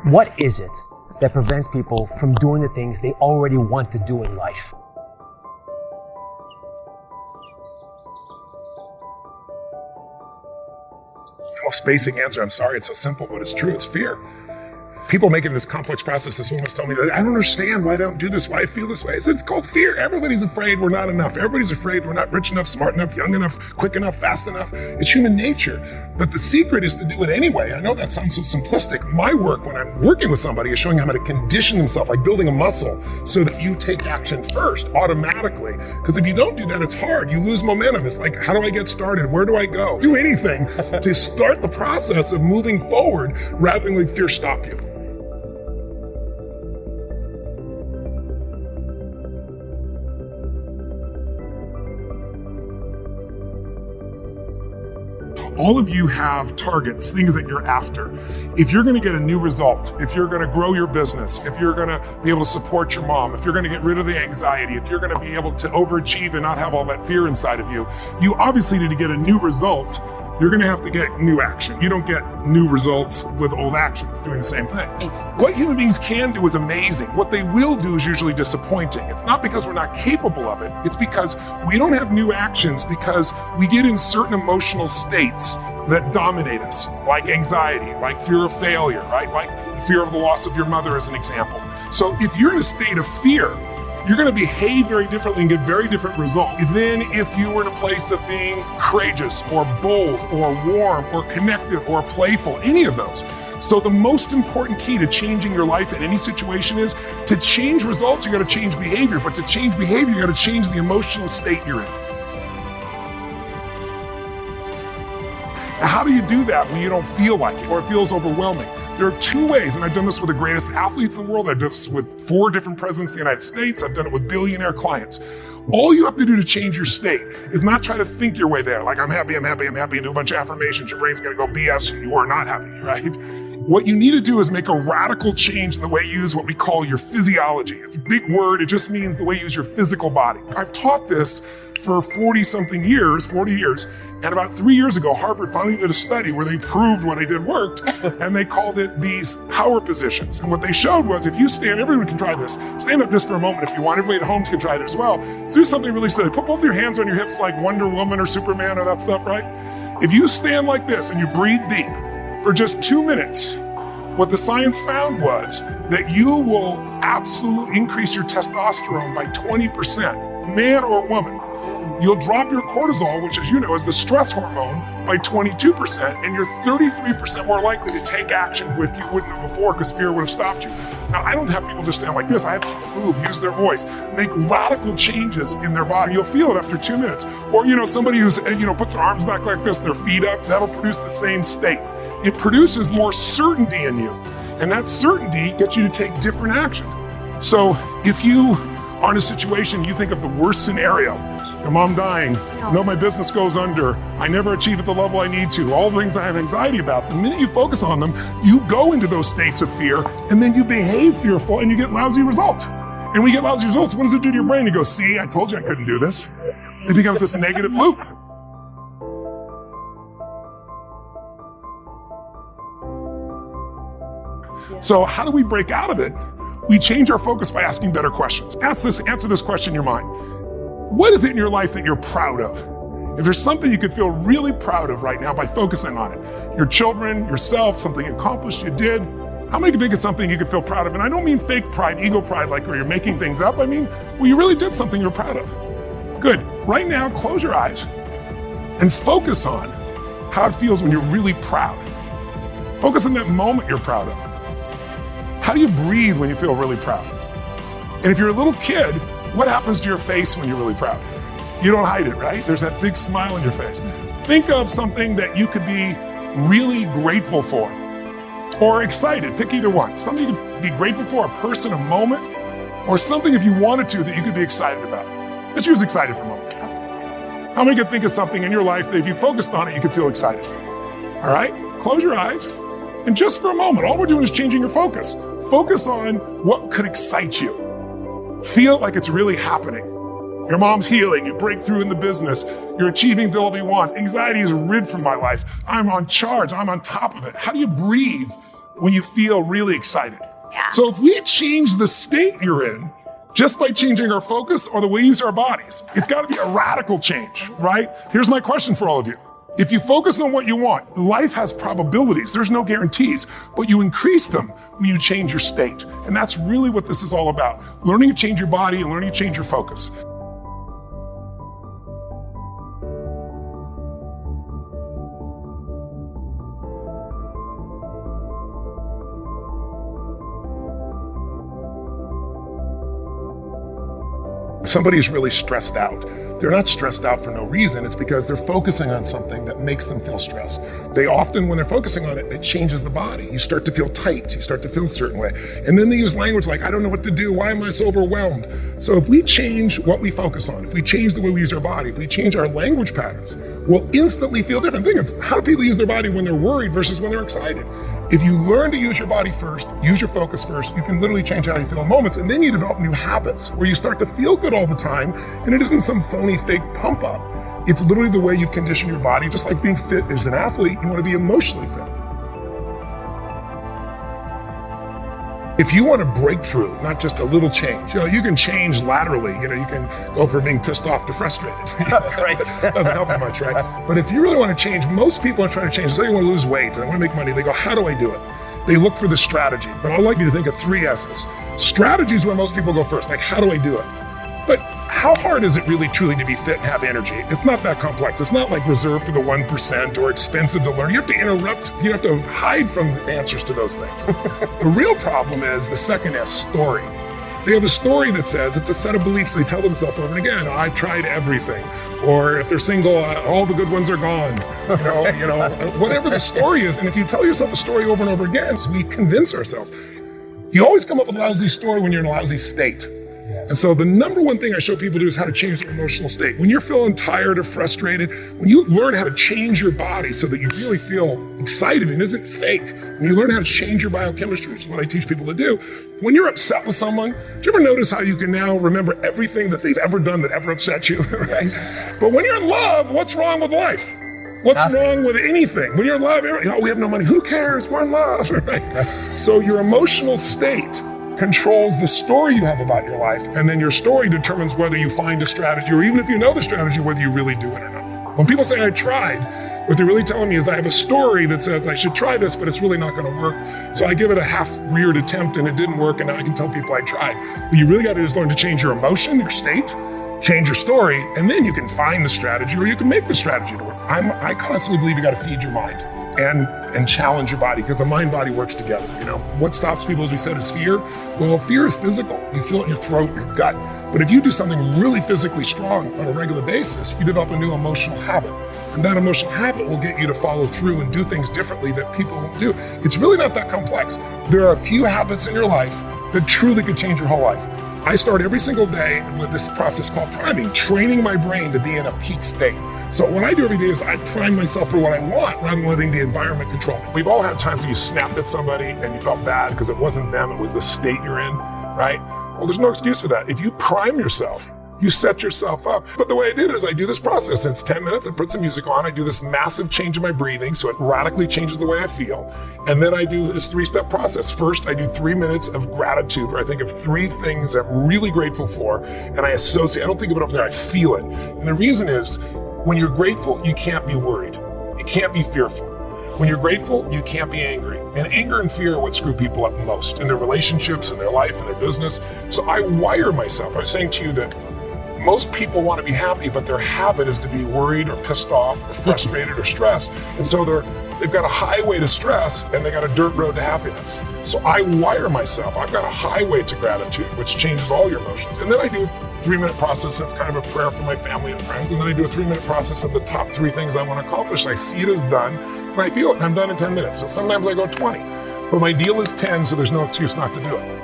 What is it that prevents people from doing the things they already want to do in life? The most basic answer, I'm sorry it's so simple, but it's true, it's fear. People making this complex process, this woman was telling me that I don't understand why they don't do this, why I feel this way. I said, it's called fear. Everybody's afraid we're not enough. Everybody's afraid we're not rich enough, smart enough, young enough, quick enough, fast enough. It's human nature. But the secret is to do it anyway. I know that sounds so simplistic. My work when I'm working with somebody is showing them how to condition themselves, like building a muscle, so that you take action first, automatically. Because if you don't do that, it's hard. You lose momentum. It's like, how do I get started? Where do I go? Do anything to start the process of moving forward rather than let fear stop you. All of you have targets, things that you're after. If you're going to get a new result, if you're going to grow your business, if you're going to be able to support your mom, if you're going to get rid of the anxiety, if you're going to be able to overachieve and not have all that fear inside of you, you obviously need to get a new result. You're going to have to get new action. You don't get new results with old actions doing the same thing. What human beings can do is amazing. What they will do is usually disappointing. It's not because we're not capable of it. It's because we don't have new actions because we get in certain emotional states that dominate us, like anxiety, like fear of failure, right? Like fear of the loss of your mother as an example. So if you're in a state of fear, you're going to behave very differently and get very different results than if you were in a place of being courageous or bold or warm or connected or playful, any of those. So the most important key to changing your life in any situation is to change results, you got to change behavior. But to change behavior, you got to change the emotional state you're in. Now, how do you do that when you don't feel like it or it feels overwhelming? There are two ways, and I've done this with the greatest athletes in the world. I've done this with 4 different presidents of the United States. I've done it with billionaire clients. All you have to do to change your state is not try to think your way there, like I'm happy, and do a bunch of affirmations. Your brain's gonna go BS, you are not happy, right? What you need to do is make a radical change in the way you use what we call your physiology. It's a big word, it just means the way you use your physical body. I've taught this for 40 years, and about 3 years ago, Harvard finally did a study where they proved what I did worked, and they called it these power positions. And what they showed was if you stand, everyone can try this, stand up just for a moment if you want, everybody at home can try it as well. So do something really silly, put both your hands on your hips like Wonder Woman or Superman or that stuff, right? If you stand like this and you breathe deep for just 2 minutes, what the science found was that you will absolutely increase your testosterone by 20%, man or woman. You'll drop your cortisol, which as you know is the stress hormone, by 22%, and you're 33% more likely to take action if you wouldn't have before because fear would have stopped you. Now, I don't have people just stand like this. I have people move, use their voice, make radical changes in their body. You'll feel it after 2 minutes. Or, somebody who's, puts their arms back like this and their feet up, that'll produce the same state. It produces more certainty in you, and that certainty gets you to take different actions. So if you are in a situation, you think of the worst scenario, your mom dying, my business goes under, I never achieve at the level I need to, all the things I have anxiety about. The minute you focus on them, you go into those states of fear, and then you behave fearful, and you get lousy results. And when you get lousy results, what does it do to your brain? You go, see, I told you I couldn't do this. It becomes this negative loop. So how do we break out of it? We change our focus by asking better questions. Answer this question in your mind. What is it in your life that you're proud of? If there's something you could feel really proud of right now by focusing on it, your children, yourself, something you accomplished, you did, how many think of something you could feel proud of? And I don't mean fake pride, ego pride, like where you're making things up. I mean, well, you really did something you're proud of. Good. Right now, close your eyes and focus on how it feels when you're really proud. Focus on that moment you're proud of. How do you breathe when you feel really proud? And if you're a little kid, what happens to your face when you're really proud? You don't hide it, right? There's that big smile on your face. Think of something that you could be really grateful for or excited. Pick either one. Something you could be grateful for, a person, a moment, or something if you wanted to that you could be excited about. Let's use excited for a moment. How many could think of something in your life that if you focused on it, you could feel excited? All right, close your eyes. And just for a moment, all we're doing is changing your focus. Focus on what could excite you. Feel like it's really happening. Your mom's healing, you break through in the business, you're achieving the level you want. Anxiety is rid from my life. I'm on charge, I'm on top of it. How do you breathe when you feel really excited. Yeah. So if we change the state you're in, just by changing our focus or the way we use our bodies, it's got to be a radical change, right? Here's my question for all of you. If you focus on what you want, life has probabilities. There's no guarantees, but you increase them when you change your state. And that's really what this is all about. Learning to change your body and learning to change your focus. If somebody's really stressed out, they're not stressed out for no reason. It's because they're focusing on something that makes them feel stressed. They often, when they're focusing on it, it changes the body. You start to feel tight. You start to feel a certain way. And then they use language like, I don't know what to do. Why am I so overwhelmed? So if we change what we focus on, if we change the way we use our body, if we change our language patterns, we'll instantly feel different. Think of how do people use their body when they're worried versus when they're excited. If you learn to use your body first, use your focus first, you can literally change how you feel in moments, and then you develop new habits where you start to feel good all the time, and it isn't some phony fake pump up. It's literally the way you've conditioned your body. Just like being fit as an athlete, you want to be emotionally fit. If you want to break through, not just a little change, you can change laterally. You can go from being pissed off to frustrated. Right. Doesn't help you much, right? But if you really want to change, most people are trying to change. Say you want to lose weight, they want to make money. They go, how do I do it? They look for the strategy. But I'd like you to think of 3 S's. Strategy is where most people go first. Like, how do I do it? But how hard is it really truly to be fit and have energy? It's not that complex. It's not like reserved for the 1% or expensive to learn. You have to interrupt, you have to hide from answers to those things. The real problem is the second S, story. They have a story that says it's a set of beliefs they tell themselves over and again. I've tried everything. Or if they're single, all the good ones are gone. Whatever the story is. And if you tell yourself a story over and over again, so we convince ourselves. You always come up with a lousy story when you're in a lousy state. And so the number one thing I show people to do is how to change their emotional state. When you're feeling tired or frustrated, when you learn how to change your body so that you really feel excited and isn't fake, when you learn how to change your biochemistry, which is what I teach people to do, when you're upset with someone, do you ever notice how you can now remember everything that they've ever done that ever upset you? Right? Yes. But when you're in love, what's wrong with life? What's wrong with anything? When you're in love, we have no money. Who cares? We're in love. Right? So your emotional state controls the story you have about your life, and then your story determines whether you find a strategy, or even if you know the strategy, whether you really do it or not. When people say I tried, what they're really telling me is I have a story that says I should try this, but it's really not going to work. So I give it a half-reared attempt and it didn't work, and now I can tell people I tried. What you really got to do is learn to change your emotion, your state, change your story, and then you can find the strategy, or you can make the strategy to work. I constantly believe you got to feed your mind and challenge your body, because the mind-body works together. What stops people, as we said, is fear. Well, fear is physical. You feel it in your throat, your gut. But if you do something really physically strong on a regular basis, you develop a new emotional habit. And that emotional habit will get you to follow through and do things differently that people won't do. It's really not that complex. There are a few habits in your life that truly could change your whole life. I start every single day with this process called priming, training my brain to be in a peak state. So what I do every day is I prime myself for what I want rather than letting the environment control me. We've all had times when you snapped at somebody and you felt bad because it wasn't them, it was the state you're in, right? Well, there's no excuse for that. If you prime yourself, you set yourself up. But the way I did it is I do this process. It's 10 minutes, I put some music on, I do this massive change in my breathing so it radically changes the way I feel. And then I do this 3-step process. First, I do 3 minutes of gratitude where I think of 3 things I'm really grateful for, and I associate, I don't think of it up there, I feel it. And the reason is, when you're grateful, you can't be worried. You can't be fearful. When you're grateful, you can't be angry. And anger and fear are what screw people up most in their relationships, in their life, in their business. So I wire myself. I was saying to you that most people want to be happy, but their habit is to be worried or pissed off or frustrated or stressed. And so they've got a highway to stress and they got a dirt road to happiness. So I wire myself. I've got a highway to gratitude, which changes all your emotions. And then I do a 3-minute process of kind of a prayer for my family and friends. And then I do a 3-minute process of the top 3 things I want to accomplish. I see it as done and I feel it. And I'm done in 10 minutes. So sometimes I go 20, but my deal is 10, so there's no excuse not to do it.